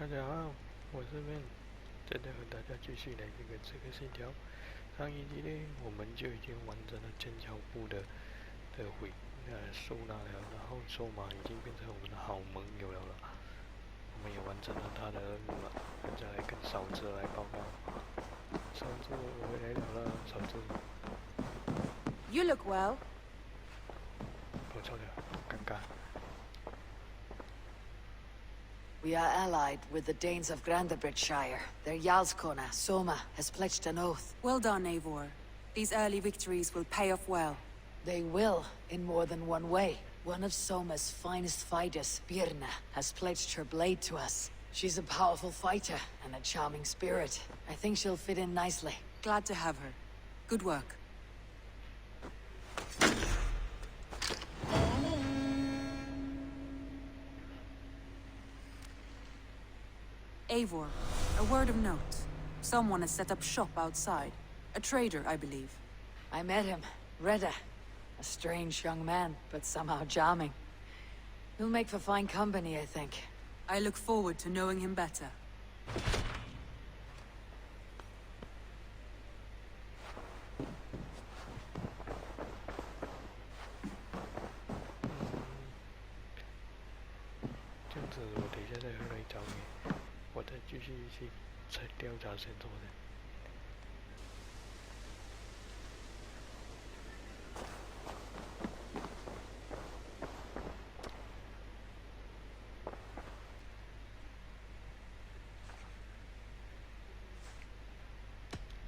大家好，我是面，今天和大家继续来这个刺客信条。上一集呢，我们就已经完成了剑桥部的收纳了，然后索马已经变成我们的好盟友了，我们也完成了他的任务了。现在来跟嫂子来报告。嫂子，我回来了，嫂子。You look well. 我错了，尴尬。We are allied with the Danes of Grandabridgeshire. Their Jarlskona, Soma, has pledged an oath. Well done, Eivor. These early victories will pay off well. They will, in more than one way. One of Soma's finest fighters, Birna, has pledged her blade to us. She's a powerful fighter and a charming spirit. I think she'll fit in nicely. Glad to have her. Good work. Eivor, a word of note. Someone has set up shop outside. A trader, I believe. I met him, Reda. A strange young man, but somehow charming. He'll make for fine company, I think. I look forward to knowing him better.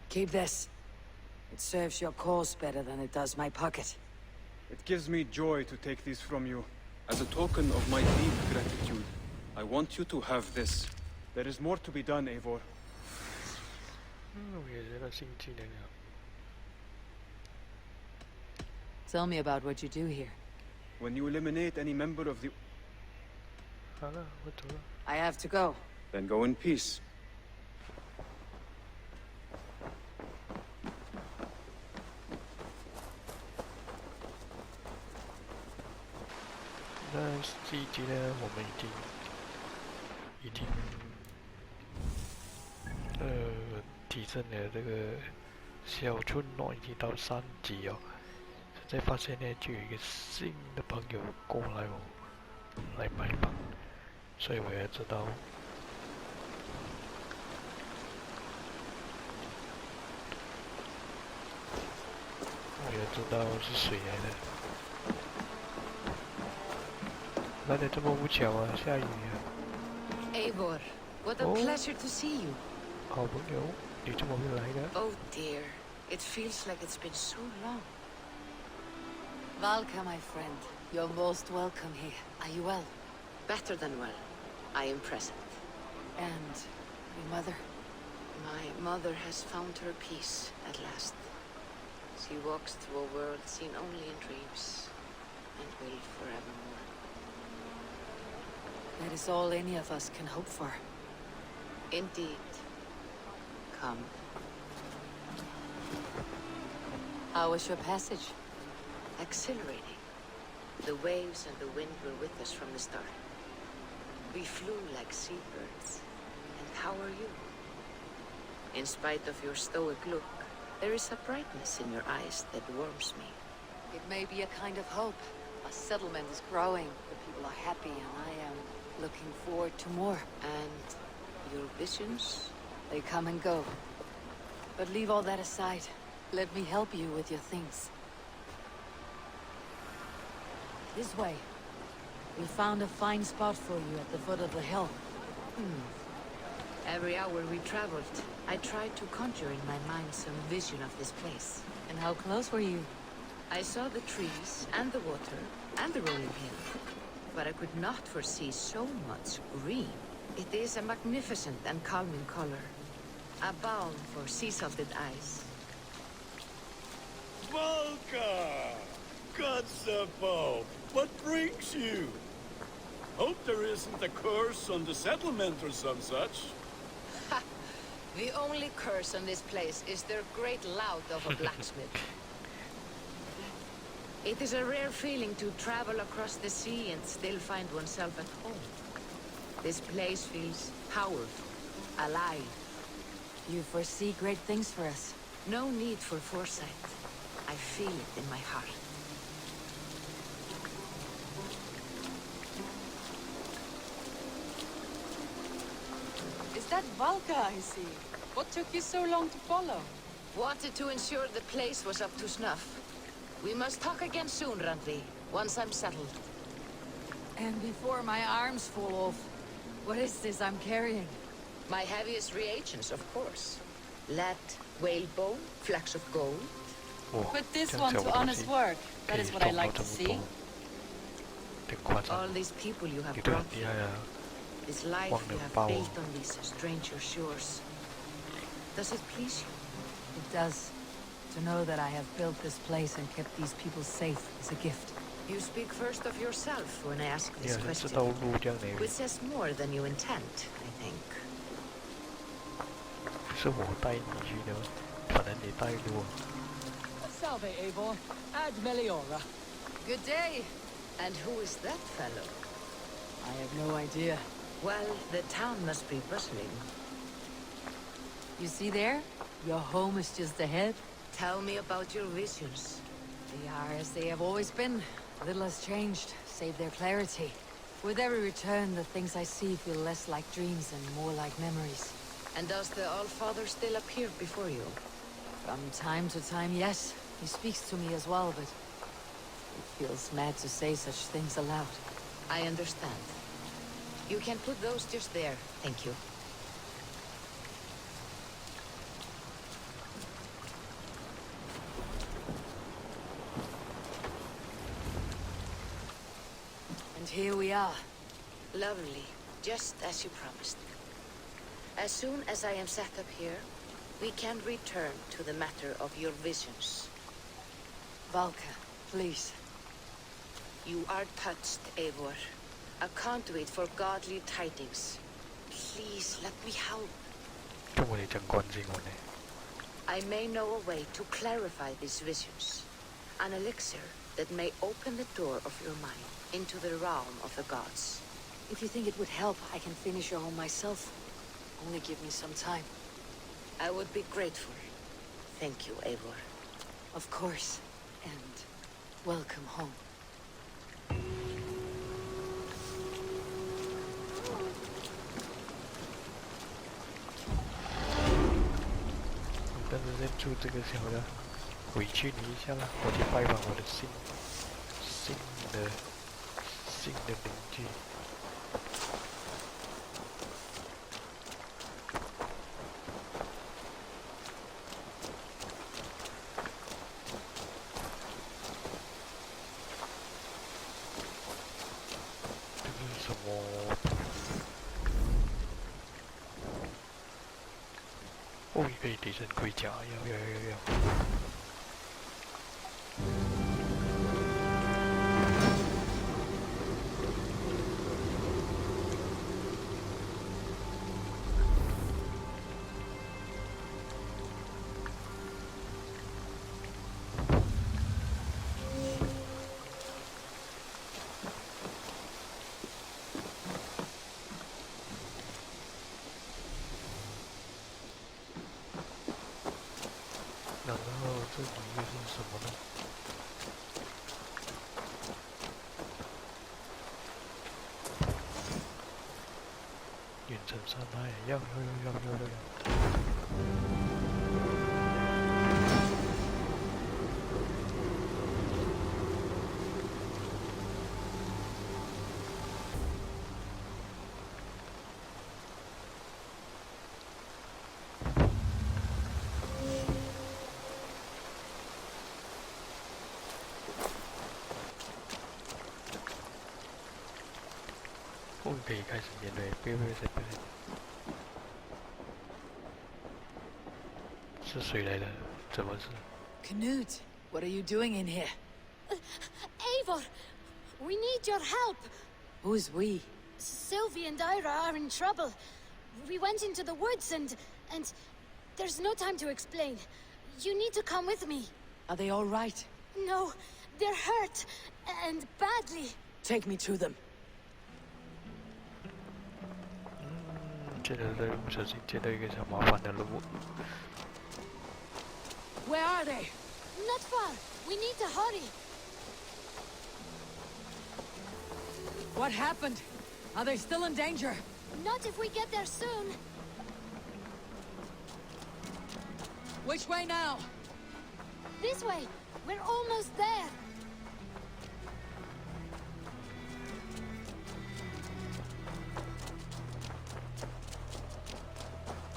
Keep this. It serves your cause better than it does my pocket. It gives me joy to take these from you. As a token of my deep gratitude, I want you to have this. There is more to be done, Eivor. Tell me about what you do here. When you eliminate any member of the... I have to go. Then go in peace.这一集呢，我们已经提升了这个小村落已经到3级哦。现在发现呢，就有一个新的朋友过来来拜访，所以我也知道。我也知道是谁来的。来得这么不巧啊，下雨啊。Eivor, what a pleasure to see you. 好朋友，你怎么会来的？ Oh dear, it feels like it's been so long. Valka, my friend, you're most welcome here. Are you well? Better than well. I am present. And your mother? My mother has found her peace at last. She walks through a world seen only in dreams, and will forevermore. That is all any of us can hope for. Indeed. Come. How was your passage? Exhilarating. The waves and the wind were with us from the start. We flew like seabirds. And how are you? In spite of your stoic look, there is a brightness in your eyes that warms me. It may be a kind of hope. A settlement is growing, the people are happy, and I am looking forward to more. And your visions? They come and go. But leave all that aside. Let me help you with your things. This way. We found a fine spot for you at the foot of the hill. Every hour we traveled, I tried to conjure in my mind some vision of this place. And how close were you? I saw the trees, and the water, and the rolling hill. But I could not foresee so much green. It is a magnificent and calming color. A balm for sea-salted eyes. Valka! Gods above, what brings you? Hope there isn't a curse on the settlement or some such. Ha! The only curse on this place is their great lout of a blacksmith. It is a rare feeling to travel across the sea and still find oneself at home. This place feels powerful, alive. You foresee great things for us. No need for foresight. I feel it in my heart. Is that Valka I see? What took you so long to follow? Wanted to ensure the place was up to snuff. We must talk again soon, Randvi, once I'm settled. And before my arms fall off, what is this I'm carrying? My heaviest reagents, of course. Lead, whalebone, flecks of gold. Put this one to honest work. That is what I like to see. All these people you have brought here. This life you have built on these stranger shores. Does it please you? It does. To know that I have built this place and kept these people safe is a gift. You speak first of yourself when I ask this question. Which says more than you intend, I think. Salve, Eivor. Ad Meliora. Good day. And who is that fellow? I have no idea. Well, the town must be bustling. You see there? Your home is just ahead. Tell me about your visions. They are as they have always been. Little has changed, save their clarity. With every return, the things I see feel less like dreams and more like memories. And does the Allfather still appear before you? From time to time, yes. He speaks to me as well, but it feels mad to say such things aloud. I understand. You can put those just there, thank you. And here we are. Lovely, just as you promised. As soon as I am set up here, we can return to the matter of your visions. Valka, please. You are touched, Eivor. A conduit for godly tidings. Please, let me help. I may know a way to clarify these visions. An elixir that may open the door of your mind into the realm of the gods. If you think it would help, I can finish your home myself. Only give me some time. I would be grateful. Thank you, Eivor. Of course. And welcome home. Oh, 可以提升盔甲，要。然后这里又是什么呢？远程山脉，要。我们可以开始面对，不对，是谁来的？怎么是？ Knut, what are you doing in here? Eivor, we need your help. Who's we? Sylvie and Ira are in trouble. We went into the woods and there's no time to explain. You need to come with me. Are they all right? No, they're hurt and badly. Take me to them. 这个任务不小心接到一个小麻烦的任务。Where are they? Not far. We need to hurry. What happened? Are they still in danger? Not if we get there soon. Which way now? This way. We're almost there.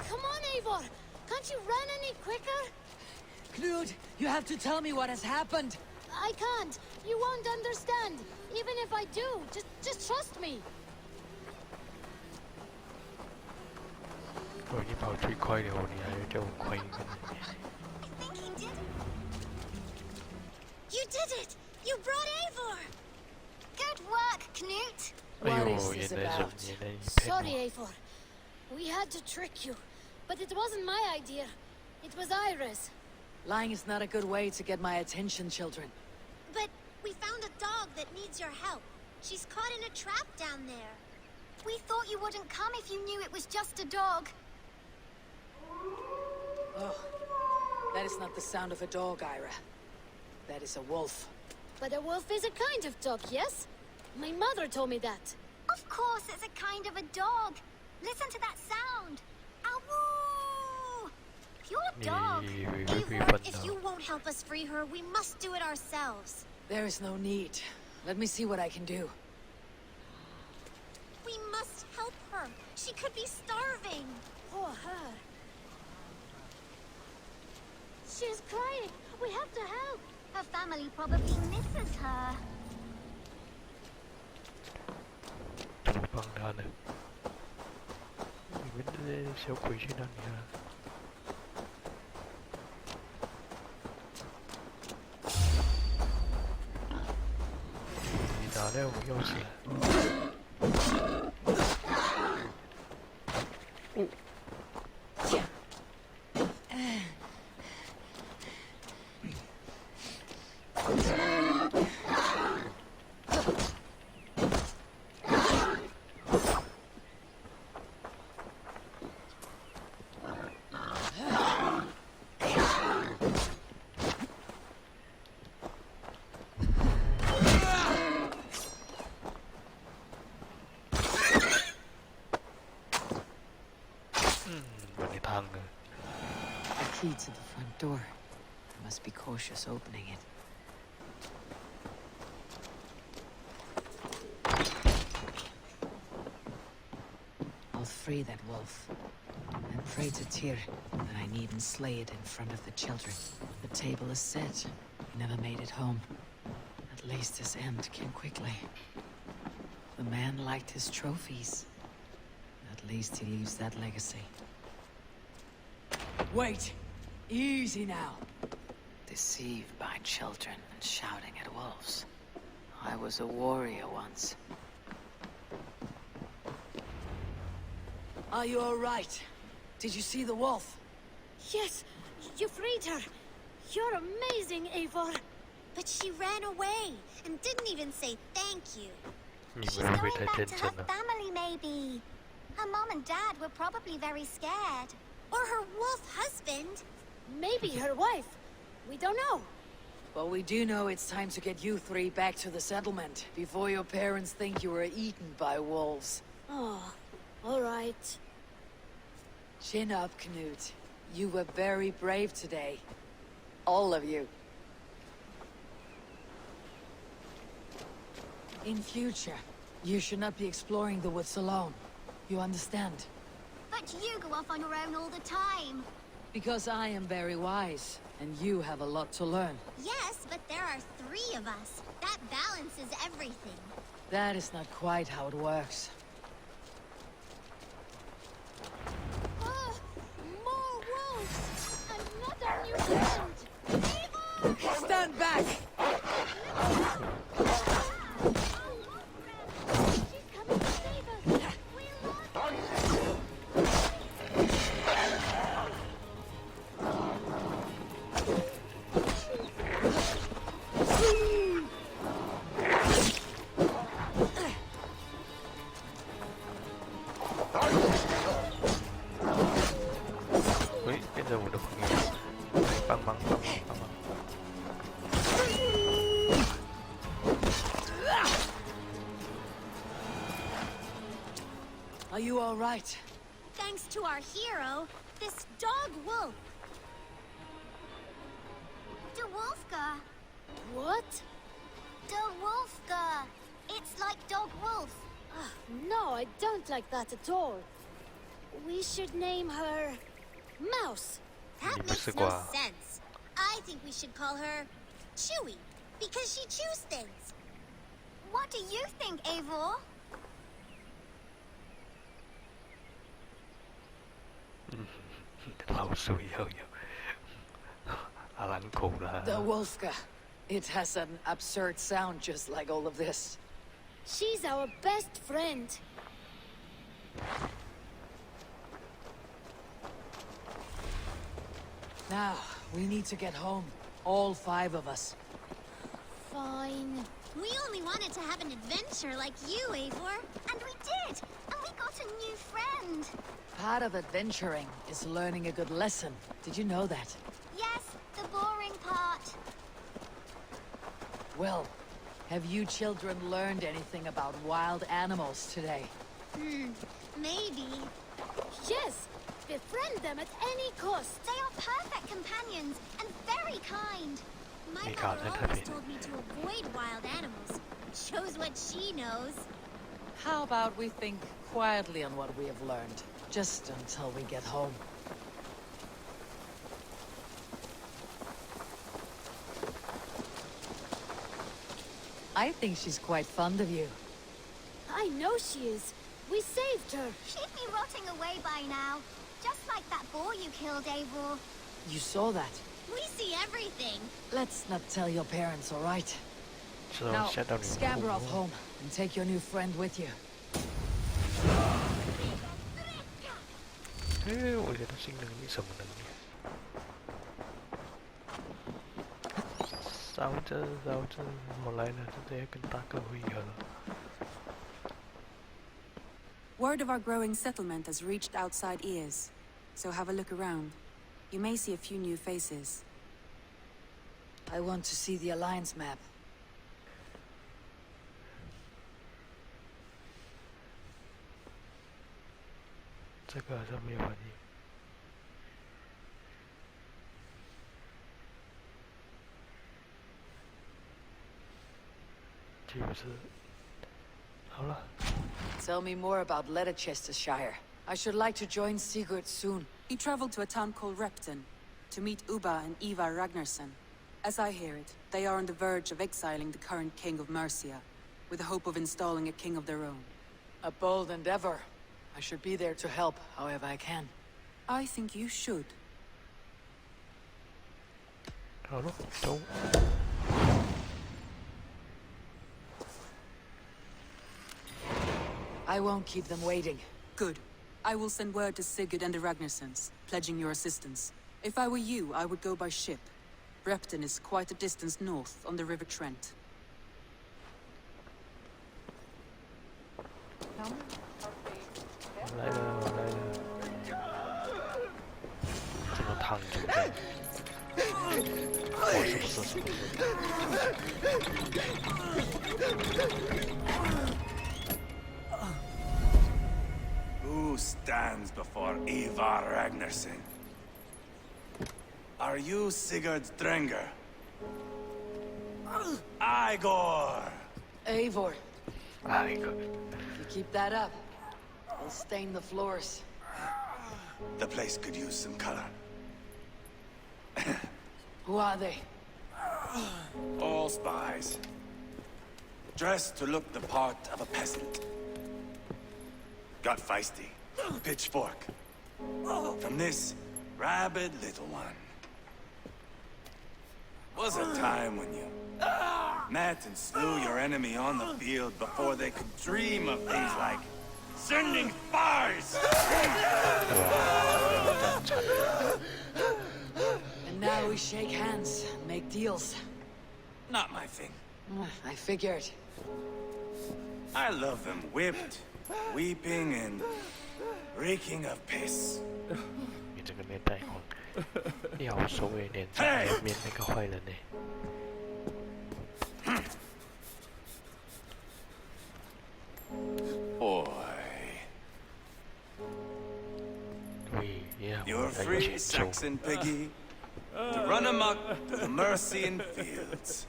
Come on, Eivor. Can't you run any quicker? Knud, you have to tell me what has happened. I can't. You won't understand. Even if I do, just trust me. 我已经跑最快了，你还要叫我快一点？ I think he did. You did it! You brought Eivor! Good work, Knut. 哎 What 呦， is 原 this 来是 about? 原来你骗 Sorry, 我。 Eivor. We had to trick you. But it wasn't my idea. It was Iris. Lying is not a good way to get my attention, children. But we found a dog that needs your help. She's caught in a trap down there. We thought you wouldn't come if you knew it was just a dog. Oh, that is not the sound of a dog, Ira. That is a wolf. But a wolf is a kind of dog, yes? My mother told me that. Of course, it's a kind of a dog. Listen to that sound. Awoo! Pure dog. Eivor, if you won't help us free her, we must do it ourselves. There is no need. Let me see what I can do. We must help her. She could be starving. Poor her. She's crying. We have to help. Her family probably misses her. 怎么帮他呢？你们这些小鬼去哪里了？你拿了我钥匙了。问你烫了。 The key to the front door. I must be cautious opening it. I'll free that wolf. And pray to Tyr that I needn't slay it in front of the children. The table is set. He never made it home. At least his end came quickly. The man liked his trophies. At least he leaves that legacy. Wait! Easy now! Deceived by children and shouting at wolves. I was a warrior once. Are you all right? Did you see the wolf? Yes, you freed her. You're amazing, Eivor. But she ran away and didn't even say thank you. 你 She's 们会 going 太 back 天 to 真 her 了。 family, maybe. Her mom and dad were probably very scared. Or her wolf husband. Maybe her wife. We don't know. But we do know it's time to get you three back to the settlement before your parents think you were eaten by wolves. Oh, all right. Chin up, Knut. You were very brave today. All of you. In future, you should not be exploring the woods alone. You understand? But you go off on your own all the time. Because I am very wise, and you have a lot to learn. Yes, but there are 3 of us. That balances everything. That is not quite how it works. Oh, more wolves! Another new friend! Stand back! She's coming to save us! We lost her! Are you all right? Thanks to our hero, this dog wolf. De Wolfka. What? De Wolfka. It's like dog wolf. No, I don't like that at all. We should name her... Mouse. That makes no sense. I think we should call her Chewy, because she chews things. What do you think, Eivor? 老鼠又有阿兰口啦。The Wolfka. It has an absurd sound just like all of this. She's our best friend. Now, we need to get home. All 5 of us. Fine. We only wanted to have an adventure like you, Eivor. And we did! And we got a new friend. Part of adventuring is learning a good lesson. Did you know that? Yes, the boring part. Well, have you children learned anything about wild animals today? Maybe. Yes! Befriend them at any cost. They are perfect companions and very kind. My You mother can't always have it. told me to avoid wild animals. Shows what she knows. How about we think quietly on what we have learned? Just until we get home. I think she's quite fond of you. I know she is. We saved her. She'd be rotting away by now. Just like that boar you killed, Eivor. You saw that. We see everything. Let's not tell your parents, all right? 知道 Now, 吓到你 scamper 父 off 母。 home and take your new friend with you. 我觉得新能力什么能力？烧着烧着，我来了，直接跟大哥会合了。 Word of our growing settlement has reached outside ears, so have a look around. You may see a few new faces. I want to see the Alliance map. 这个好像没有反应。岂不是？好了。 Tell me more about Leicestershire. I should like to join Sigurd soon. He traveled to a town called Repton to meet Ubba and Ivar Ragnarsson. As I hear it, they are on the verge of exiling the current king of Mercia, with the hope of installing a king of their own. A bold endeavor. I should be there to help however I can. I think you should. 好了，走。 I won't keep them waiting. Good. I will send word to Sigurd and the Ragnarssons, pledging your assistance. If I were you, I would go by ship. Repton is quite a distance north on the River Trent. 来了，我来了。怎么躺着的？我是不是？是不是？ Who stands before Ivar Ragnarsson? Are you Sigurd Drenger? Igor! Eivor, 哎个， if you keep that up, we'll stain the floors. The place could use some color. Who are they? All spies. Dressed to look the part of a peasant. Got feisty. Pitchfork. From this rabid little one. Was a time when you met and slew your enemy on the field before they could dream of things like sending spies! And now we shake hands and make deals. Not my thing. I figured. I love them whipped, weeping, and reeking of piss. 你这个年代哦，你好熟诶，脸上还有面那个坏人呢。Boy. You're free, Saxon piggy, to run amok to the Mercian fields.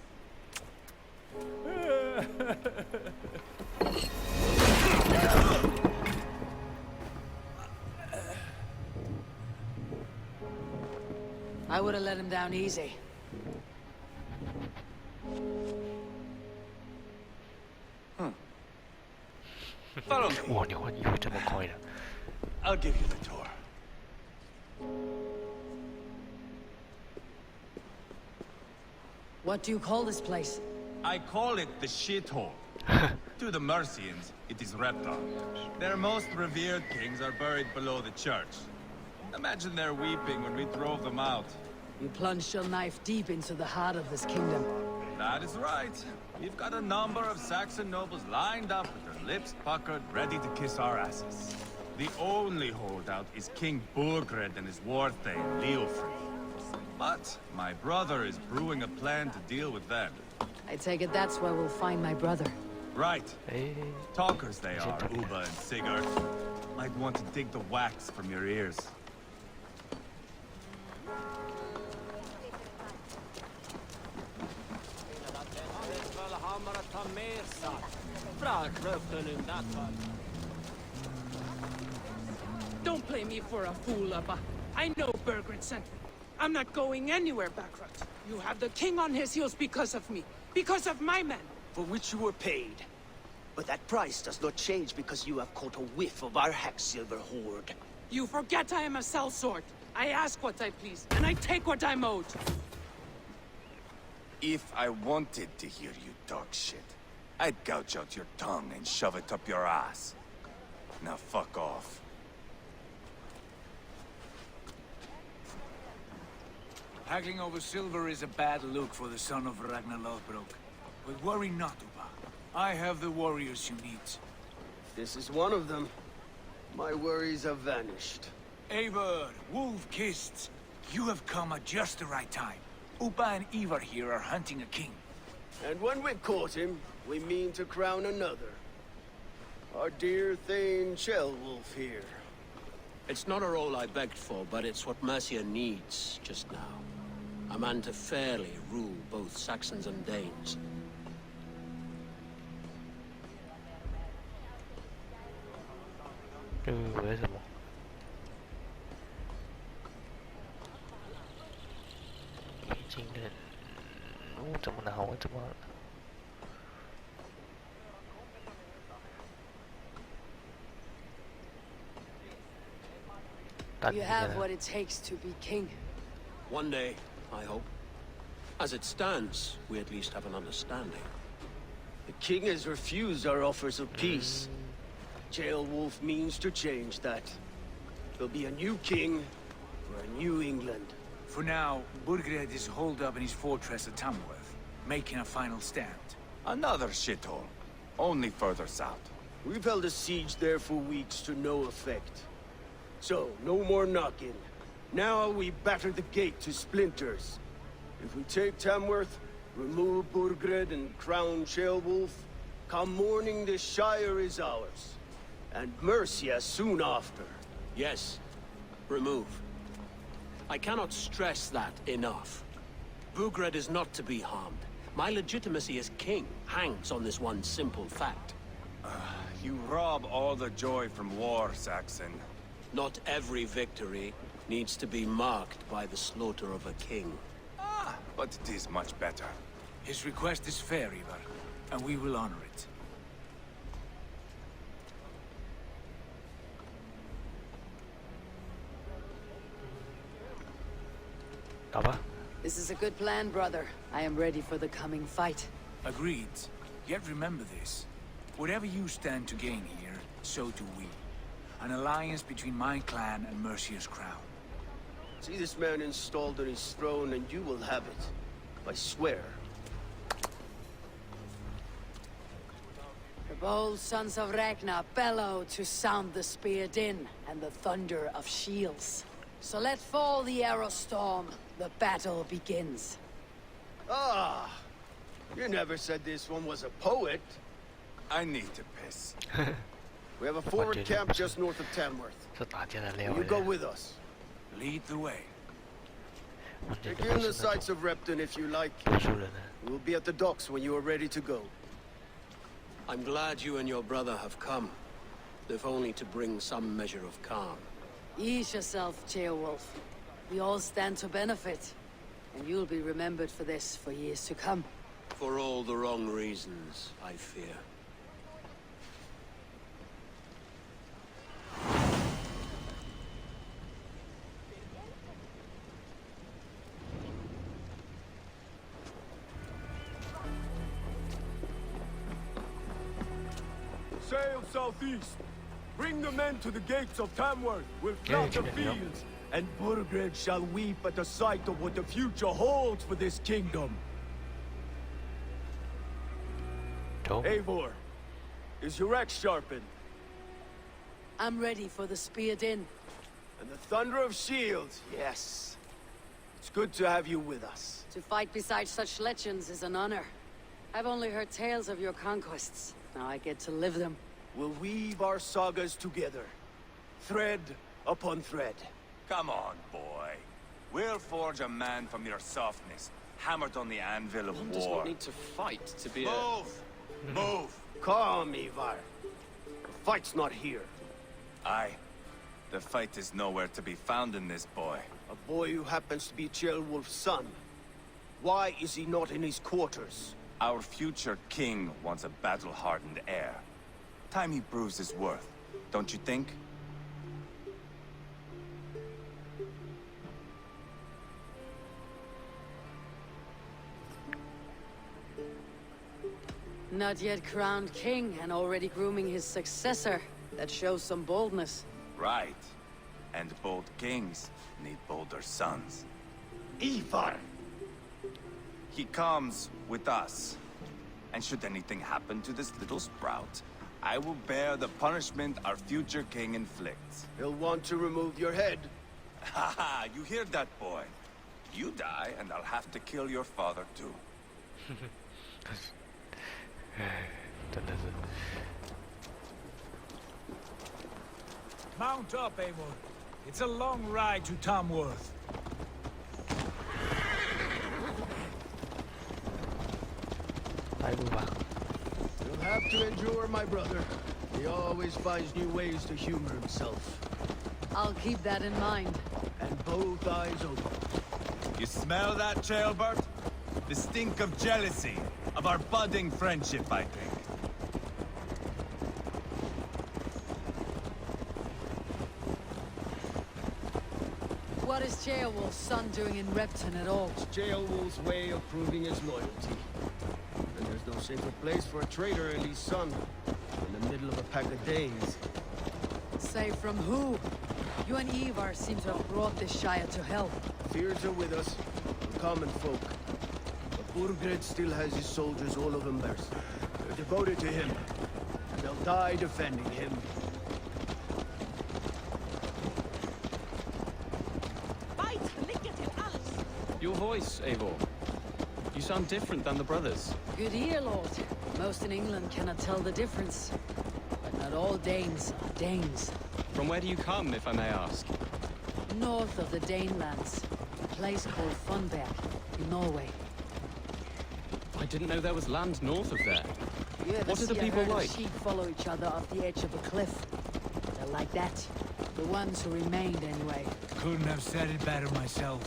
I would have let him down easy. Follow me. 哇，你换衣服这么快的？ I'll give you the tour. What do you call this place? I call it the shithole. To the Mercians, it is Reptar. Their most revered kings are buried below the church. Imagine their weeping when we drove them out. You plunged your knife deep into the heart of this kingdom. That is right. We've got a number of Saxon nobles lined up with their lips puckered, ready to kiss our asses. The only holdout is King Burgred and his war thane, Leofried. But my brother is brewing a plan to deal with them. I take it that's where we'll find my brother. Right. Talkers they are, Uba and Sigurd. Might want to dig the wax from your ears. Don't play me for a fool, Abba. I know Burgred sent me. I'm not going anywhere backwards. You have the king on his heels because of me. Because of my men. For which you were paid. But that price does not change because you have caught a whiff of our Hacksilver hoard. You forget I am a sellsword. I ask what I please, and I take what I'm owed. If I wanted to hear you talk shit, I'd gouge out your tongue and shove it up your ass. Now fuck off. Haggling over silver is a bad look for the son of Ragnar Lothbrok. But worry not, Uba. I have the warriors you need. This is one of them. My worries have vanished. Eivor, Wolf-Kissed, you have come at just the right time. Uba and Ivar here are hunting a king. And when we've caught him, we mean to crown another. Our dear Thane Ceolwulf here. It's not a role I begged for, but it's what Mercia needs just now. A man to fairly rule both Saxons and Danes. You have what it takes to be king. One day, I hope. As it stands, we at least have an understanding. The king has refused our offers of peace. Ceolwulf means to change that. There'll be a new king for a new England. For now, Burgred is holed up in his fortress at Tamworth, making a final stand. Another shithole. Only further south. We've held a siege there for weeks to no effect. So, no more knocking. Now we batter the gate to splinters. If we take Tamworth, remove Burgred and crown Ceolwulf, come morning the Shire is ours. And Mercia soon after. Yes, remove. I cannot stress that enough. Burgred is not to be harmed. My legitimacy as king hangs on this one simple fact. You rob all the joy from war, Saxon. Not every victory needs to be marked by the slaughter of a king. But it is much better. His request is fair, Ivar, and we will honor it. This is a good plan, brother. I am ready for the coming fight. Agreed. Yet remember this. Whatever you stand to gain here, so do we. An alliance between my clan and Mercia's crown. See this man installed on his throne and you will have it. I swear. The bold sons of Ragnar bellow to sound the spear din and the thunder of shields. So let fall the arrow storm. The battle begins. Ah! You never said this one was a poet. I need to piss. We have a forward camp just north of Tamworth. 是打架的料 You 的 go with us. Lead the way. 完全 Take 就 in 不 the 是那 sights 种 of Repton if you like. 读书人的。 We'll be at the docks when you are ready to go. I'm glad you and your brother have come, if only to bring some measure of calm. Ease yourself, Ceolwulf. We all stand to benefit. And you'll be remembered for this for years to come. For all the wrong reasons, I fear. Sail southeast. Bring the men to the gates of Tamworth. We'll flood the fields. And Burgred shall weep at the sight of what the future holds for this kingdom. Eivor, is your axe sharpened? I'm ready for the speared in. And the thunder of shields, yes. It's good to have you with us. To fight beside such legends is an honor. I've only heard tales of your conquests. Now I get to live them. We'll weave our sagas together. Thread upon thread. Come on, boy. We'll forge a man from your softness, hammered on the anvil of One war. does not need to fight to be Move! Move! Calm, Ivar. The fight's not here. Aye. The fight is nowhere to be found in this boy. A boy who happens to be Ceolwulf's son. Why is he not in his quarters? Our future king wants a battle-hardened heir. Time he proves his worth, don't you think? Not yet crowned king and already grooming his successor. That shows some boldness. Right. And bold kings need bolder sons. Ivar! He comes with us. And should anything happen to this little sprout, I will bear the punishment our future king inflicts. He'll want to remove your head. Ha ha! You hear that, boy? You die, and I'll have to kill your father, too. 真的是。 Mount up, Eivor. It's a long ride to Tamworth. You'll have to endure, my brother. He always finds new ways to humor himself. I'll keep that in mind. And both eyes open. You smell that, Ceolbert? The stink of jealousy, of our budding friendship, I think. What is Ceolwulf's son doing in Repton at all? It's Ceolwulf's way of proving his loyalty. And there's no safer place for a traitor and his son. In the middle of a pack of Danes. Say from who? You and Ivar seem to have brought this Shire to hell. Fears are with us. We're common folk. But Burgred still has his soldiers all over Mercia. They're devoted to him. And they'll die defending him. Your voice, Eivor. You sound different than the brothers. Good ear, Lord. Most in England cannot tell the difference. But not all Danes are Danes. From where do you come, if I may ask? North of the Danelands. A place called Funberg, in Norway. I didn't know there was land north of there. You ever What are the see a people herd of like? sheep follow each other off the edge of a cliff? They're like that. The ones who remained, anyway. Couldn't have said it better myself.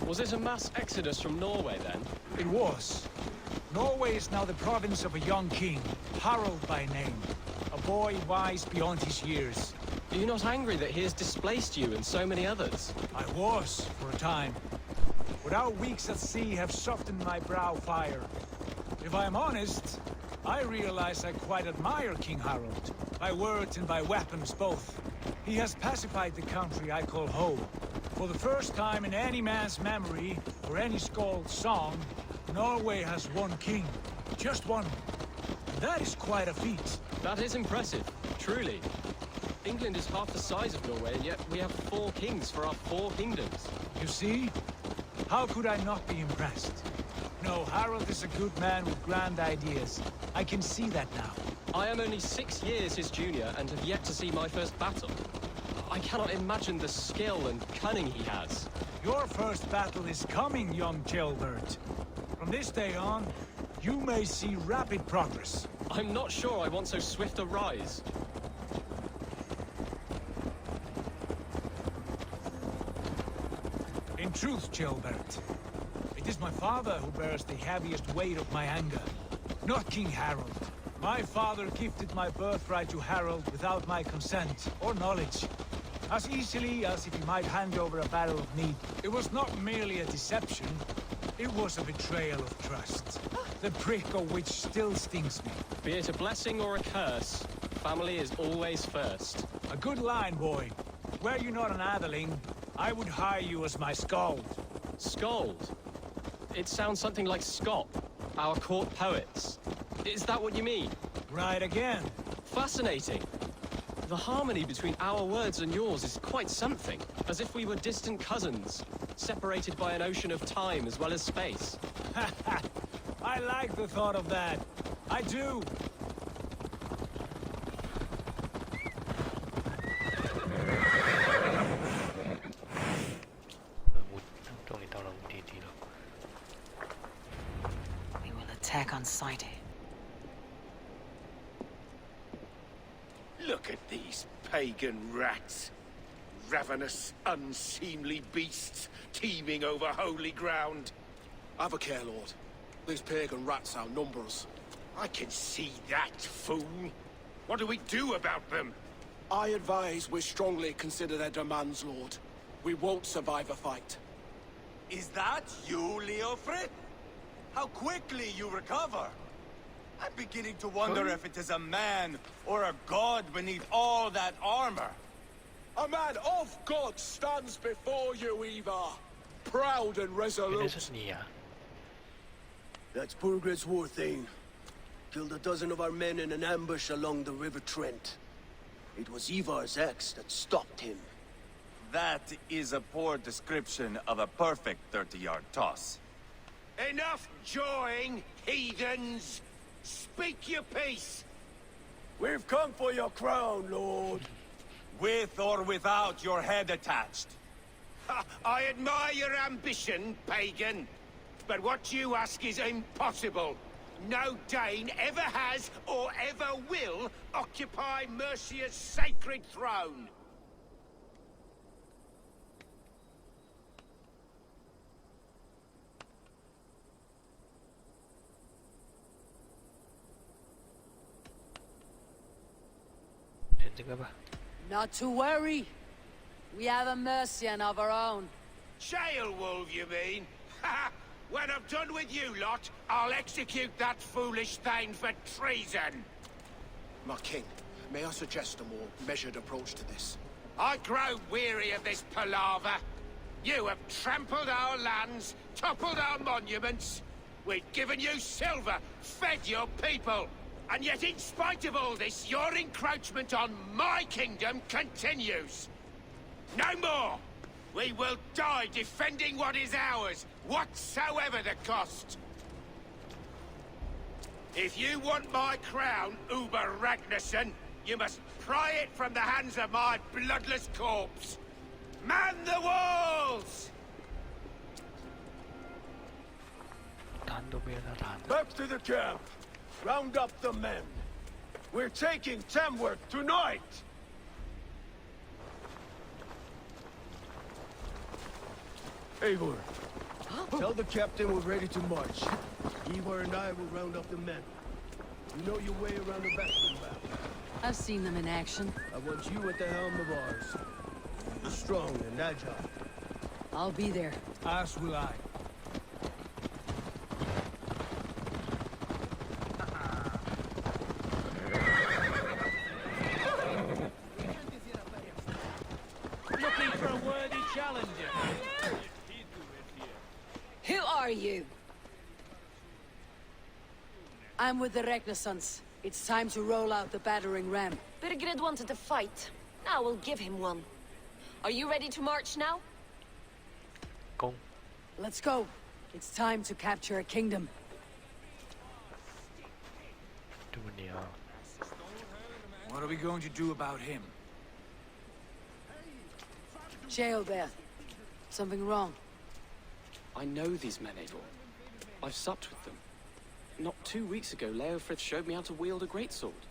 Was it a mass exodus from Norway, then? It was. Norway is now the province of a young king, Harald by name. A boy wise beyond his years. Are you not angry that he has displaced you and so many others? I was, for a time. But our weeks at sea have softened my brow fire. If I am honest, I realize I quite admire King Harald. By words and by weapons both. He has pacified the country I call home. For the first time in any man's memory, or any skald's song, Norway has one king. Just one. That is quite a feat. That is impressive, truly. England is half the size of Norway, and yet we have 4 kings for our 4 kingdoms. You see? How could I not be impressed? No, Harold is a good man with grand ideas. I can see that now. I am only 6 years his junior and have yet to see my first battle. I cannot imagine the skill and cunning he has. Your first battle is coming, young Jailbird. From this day on, you may see rapid progress. I'm not sure I want so swift a rise. In truth, Jailbird, it is my father who bears the heaviest weight of my anger, not King Harold. My father gifted my birthright to Harold without my consent or knowledge, as easily as if he might hand over a barrel of meat. It was not merely a deception, it was a betrayal of trust, the prick of which still stings me. Be it a blessing or a curse, family is always first. A good line, boy. Were you not an atheling, I would hire you as my skald. Skald? It sounds something like Scott, our court poets. Is that what you mean? Right again. Fascinating. The harmony between our words and yours is quite something. As if we were distant cousins, separated by an ocean of time as well as space. I like the thought of that. I do. We will attack on sight. Look at these pagan rats. Ravenous, unseemly beasts teeming over holy ground. Have a care, Lord. These pagan rats outnumber us. I can see that, fool. What do we do about them? I advise we strongly consider their demands, Lord. We won't survive a fight. Is that you, Leofrid? How quickly you recover! I'm beginning to wonder if it is a man or a god beneath all that armor. A man of God stands before you, Eva. Proud and resolute. That's Burgred's Warthane. Killed a dozen of our men in an ambush along the River Trent. It was Ivar's axe that stopped him. That is a poor description of a perfect 30-yard toss. Enough jawing, heathens! Speak your piece! We've come for your crown, Lord. With or without your head attached. I admire your ambition, pagan. But what you ask is impossible. No Dane ever has or ever will occupy Mercia's sacred throne. Not to worry. We have a Mercian of our own. Jailwolf, you mean? Ha! When I'm done with you lot, I'll execute that foolish thing for treason. My king, may I suggest a more measured approach to this? I grow weary of this palaver. You have trampled our lands, toppled our monuments. We've given you silver, fed your people. And yet, in spite of all this, your encroachment on my kingdom continues. No more! We will die defending what is ours, whatsoever the cost. If you want my crown, Uber Ragnarsson, you must pry it from the hands of my bloodless corpse. Man the walls! Back to the camp. Round up the men. We're taking Tamworth tonight! Eivor, tell the captain we're ready to march. Eivor and I will round up the men. You know your way around the backroom battle. I've seen them in action. I want you at the helm of ours. Strong and agile. I'll be there. As will I. Looking for a worthy challenger. Who are you? I'm with the Ragnarsons. It's time to roll out the battering ram. Birgred wanted to fight. Now we'll give him one. Are you ready to march now? Let's go. It's time to capture a kingdom. ดูนี่อ่ะ What are we going to do about him? Jail there. Something wrong. I know these men, Eivor. I've supped with them. Not 2 weeks ago, Leofrith showed me how to wield a greatsword.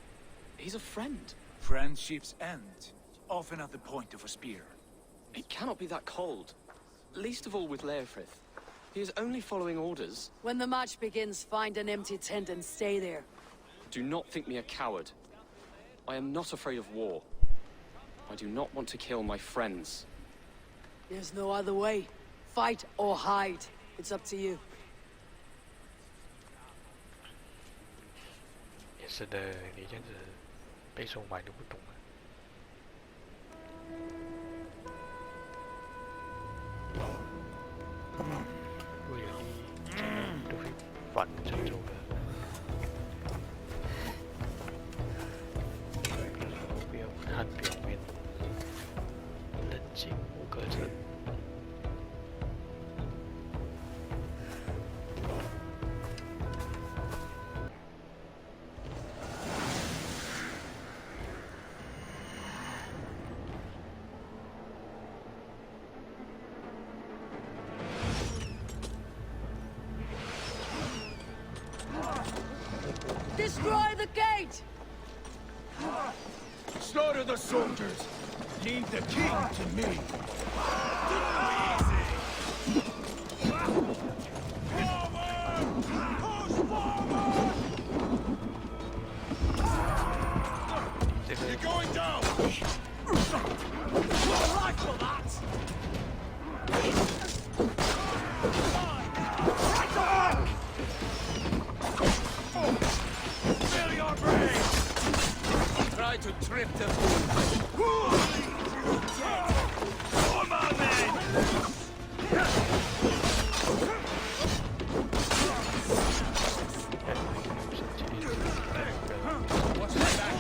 He's a friend. Friendships end, often at the point of a spear. It cannot be that cold. Least of all with Leofrith. He is only following orders. When the march begins, find an empty tent and stay there. Do not think me a coward. I am not afraid of war. I do not want to kill my friends. There's no other way. Fight or hide. It's up to you. 也是的，你这样子背诵完都不懂啊。如果有啲真係都會瞓着做嘅。不要看表面，冷静无可争。Destroy the gate! Slaughter the soldiers. Leave the king to me. You're going down! Rifle that! Right on! Fill your brain! Try to trip the fool. Come on, man! What's the back?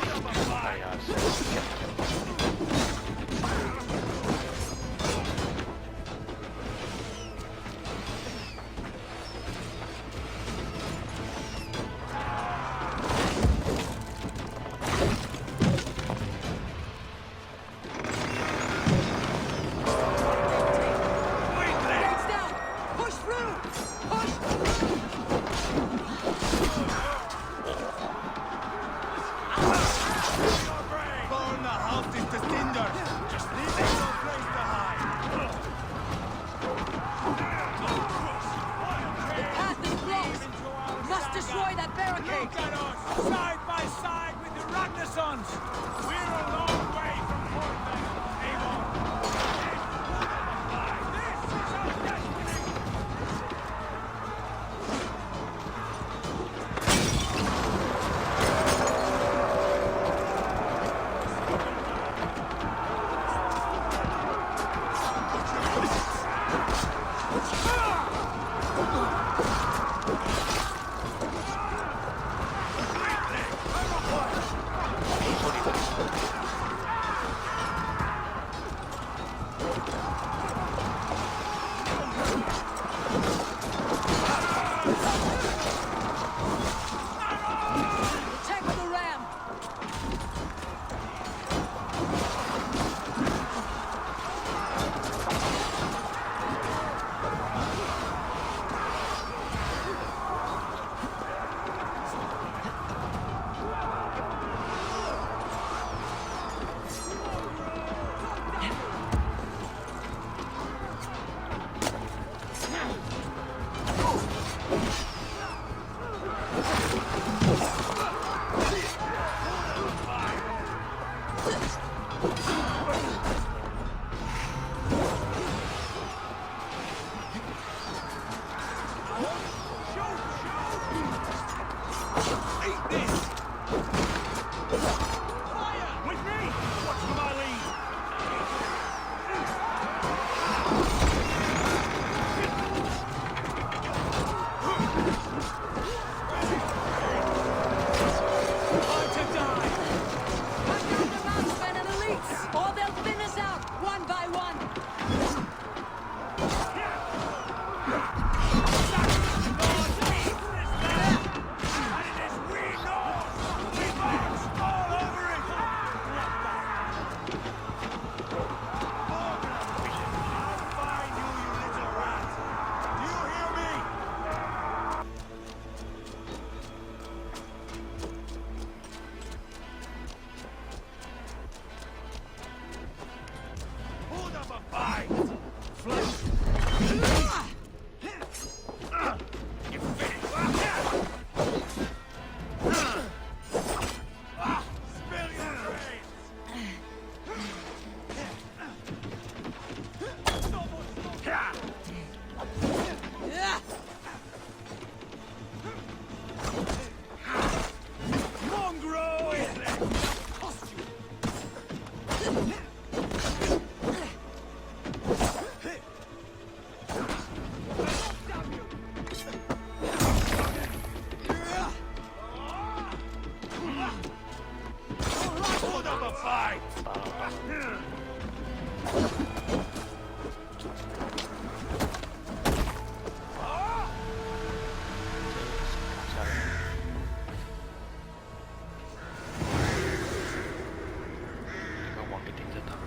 fight!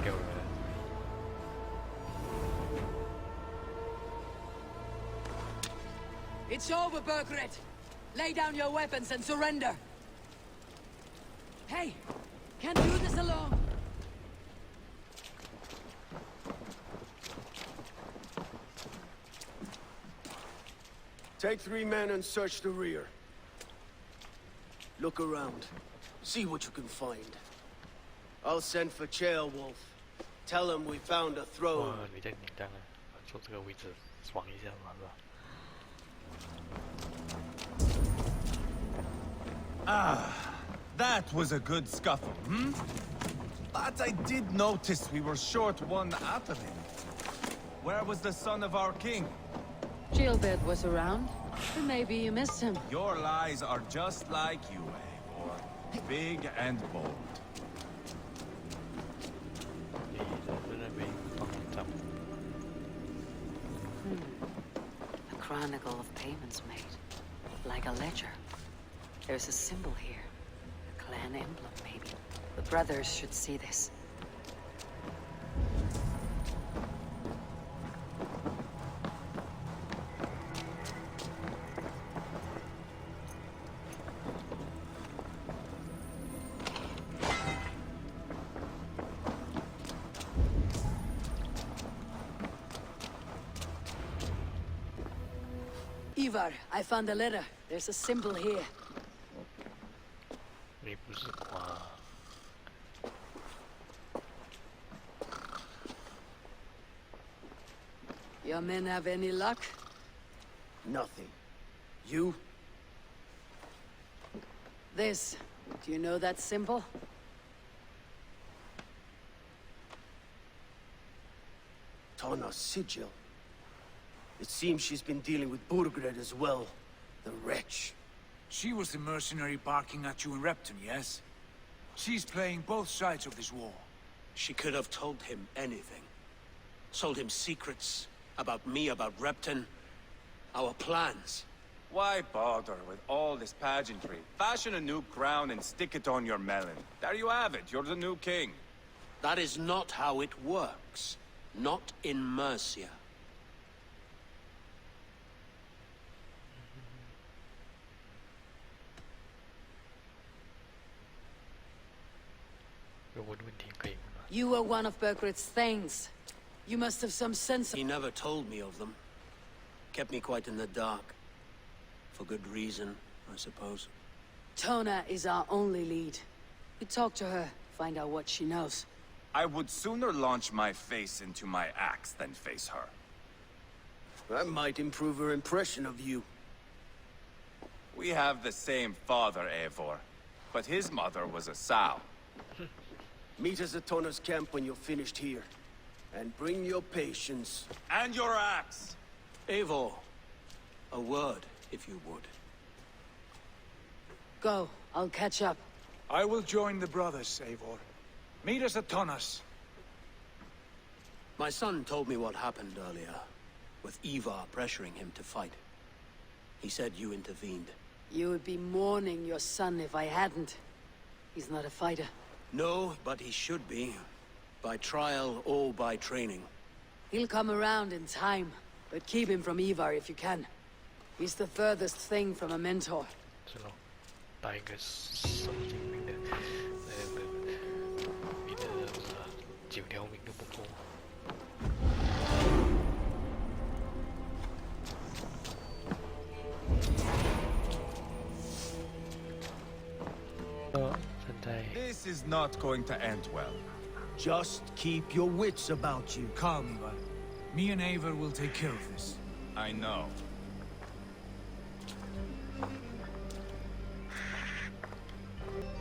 掉了。It's over, Burgred. Lay down your weapons and surrender. Hey, can't do this alone. Take 3 men and search the rear. Look around. See what you can find. I'll send for Chaelwolf. Tell him we found a throne. 哇，你在紧张啊！坐这个位置爽一下嘛，是吧？ Ah, that was a good scuffle, hmm? But I did notice we were short one Athelin. Where was the son of our king? Gilbert was around, but maybe you missed him. Your lies are just like you, Eivor. Big and bold. A chronicle of payments made, like a ledger. There's a symbol here, a clan emblem maybe. The brothers should see this. Ivar, I found a letter. There's a symbol here. 你不是瓜。 Your men have any luck? Nothing. You? This. Do you know that symbol? Tana's sigil. It seems she's been dealing with Burgred as well. The wretch. She was the mercenary barking at you in Repton, yes? She's playing both sides of this war. She could have told him anything. Sold him secrets about me, about Repton. Our plans. Why bother with all this pageantry? Fashion a new crown and stick it on your melon. There you have it, you're the new king. That is not how it works. Not in Mercia. You were one of Burgred's thanes. You must have some sense of— He never told me of them. Kept me quite in the dark. For good reason, I suppose. Tona is our only lead. We talk to her, find out what she knows. I would sooner launch my face into my axe than face her. That might improve her impression of you. We have the same father, Eivor. But his mother was a sow. Meet us at Tona's camp when you're finished here. And bring your patience. And your axe! Eivor, a word, if you would. Go, I'll catch up. I will join the brothers, Eivor. Meet us at Tonas. My son told me what happened earlier, with Ivar pressuring him to fight. He said you intervened. You would be mourning your son if I hadn't. He's not a fighter. No, but he should be. By trial or by training. He'll come around in time, but keep him from Ivar if you can. He's the furthest thing from a mentor. 是咯，打一个神经病的，你的9条命都不够。现在 This is not going to end well. Just keep your wits about you. Calm, Ivar. Me and Eivor will take care of this. I know.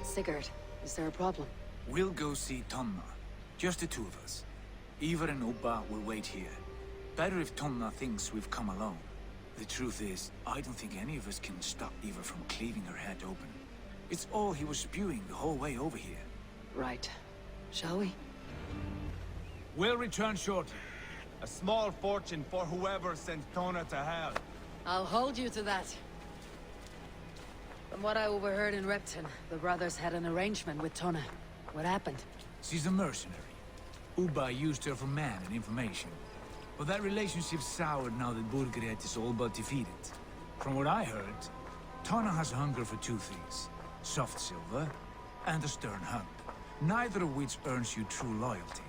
Sigurd, is there a problem? We'll go see Tonna. Just the two of us. Ivar and Ubba will wait here. Better if Tonna thinks we've come alone. The truth is, I don't think any of us can stop Ivar from cleaving her head open. It's all he was spewing the whole way over here. Right. Shall we? We'll return shortly. A small fortune for whoever sent Tona to hell. I'll hold you to that. From what I overheard in Repton, the brothers had an arrangement with Tona. What happened? She's a mercenary. Uba used her for man and information. But that relationship soured now that Burgred is all but defeated. From what I heard, Tona has hunger for two things. Soft silver and a stern hunt. Neither of which earns you true loyalty.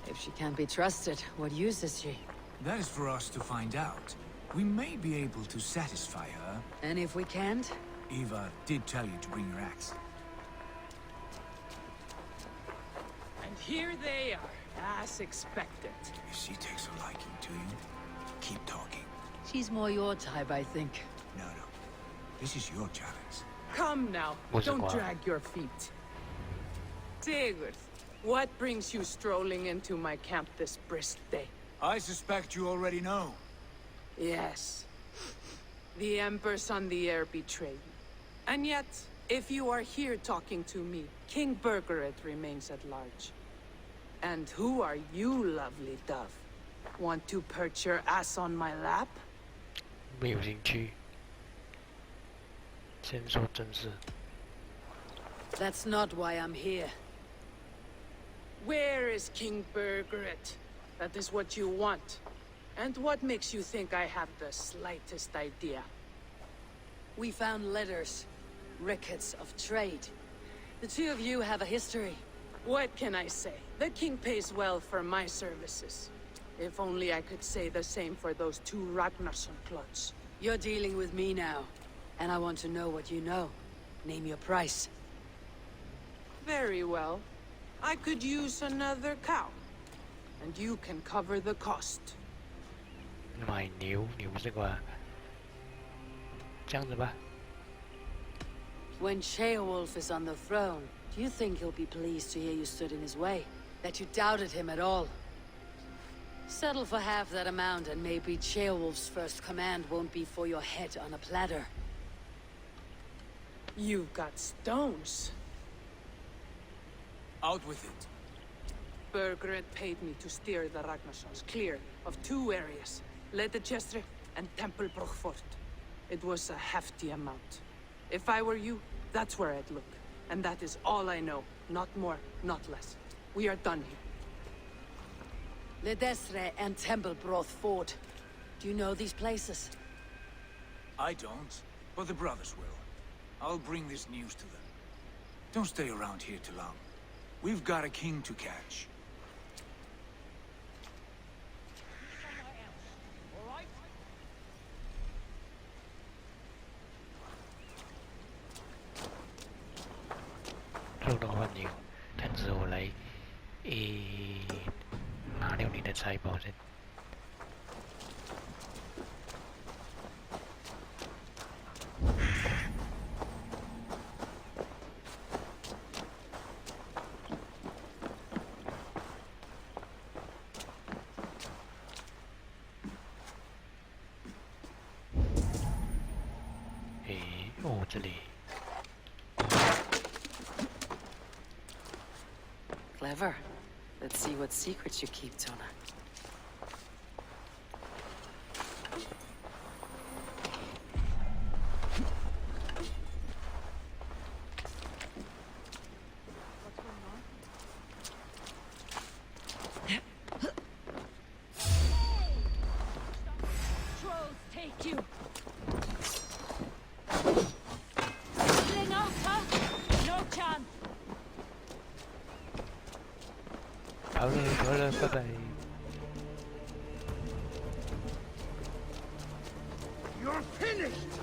If she can't be trusted, what use is she? That is for us to find out. We may be able to satisfy her. And if we can't? Eva did tell you to bring your axe. And here they are, as expected. If she takes a liking to you, keep talking. She's more your type, I think. No. This is your challenge. Come now, don't drag your feet. Sigurd, what brings you strolling into my camp this brisk day? I suspect you already know. Yes. The Emperor's on the air betrayed me. And yet, if you are here talking to me, King Burgred remains at large. And who are you, lovely dove? Want to perch your ass on my lap? 没有兴趣。先说正事。That's not why I'm here. Where is King Burgred? That is what you want. And what makes you think I have the slightest idea? We found letters, records of trade. The two of you have a history. What can I say? The king pays well for my services. If only I could say the same for those two Ragnarsson clots. You're dealing with me now, and I want to know what you know. Name your price. Very well. I could use another cow. And you can cover the cost. 买牛这个，这样子吧。When Ceolwulf is on the throne, do you think he'll be pleased to hear you stood in his way? That you doubted him at all? Settle for half that amount and maybe Ceolwulf's first command won't be for your head on a platter. You've got stones. Out with it. Burgred paid me to steer the Ragnarssons clear of two areas. Ledechestre and Tempelbruch Fort. It was a hefty amount. If I were you, that's where I'd look. And that is all I know. Not more, not less. We are done here. Ledestre and Tempelbruch Fort. Do you know these places? I don't, but the brothers will. I'll bring this news to them. Don't stay around here too long. We've got a king to catch.收到欢迎，但是我来，拿掉你的财宝先。这里。 Clever. Let's see what secrets you keep, Tona. Trolls take you. Sling out, huh? No chance. 好了，拜拜。You're finished!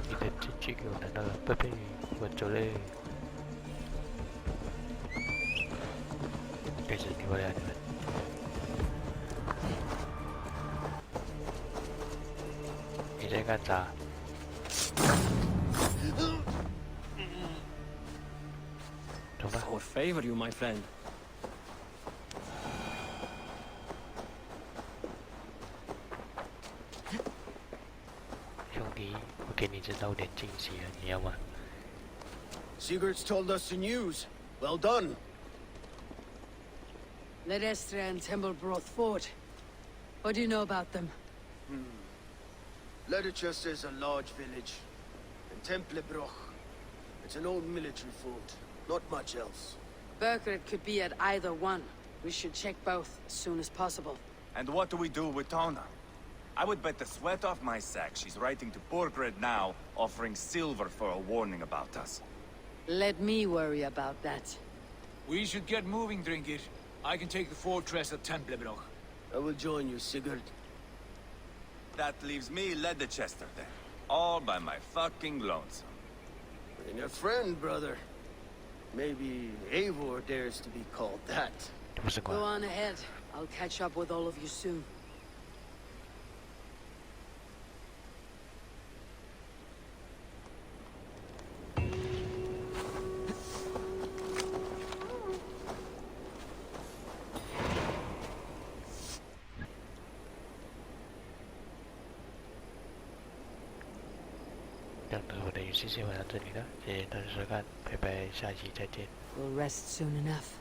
你的这个难道拜拜？我走嘞。 开始你过来，你们。你在干啥？ or favor you, my friend. 兄弟，我给你制造点惊喜了，你要吗？ Sigurd's told us the news. Well done. Ledestra and Templebroth fought. What do you know about them? Ledychester is a large village. And Templebroch, it's an old military fort. Not much else. Burkred could be at either one. We should check both as soon as possible. And what do we do with Tona? I would bet the sweat off my sack she's writing to Borgred now, offering silver for a warning about us. Let me worry about that. We should get moving, Drinkit. I can take the fortress of Templebroch. I will join you, Sigurd. That leaves me Ledychester then. All by my fucking lonesome. And your friend, brother. Maybe Eivor dares to be called that. Go on ahead. I'll catch up with all of you soon. We'll rest soon enough.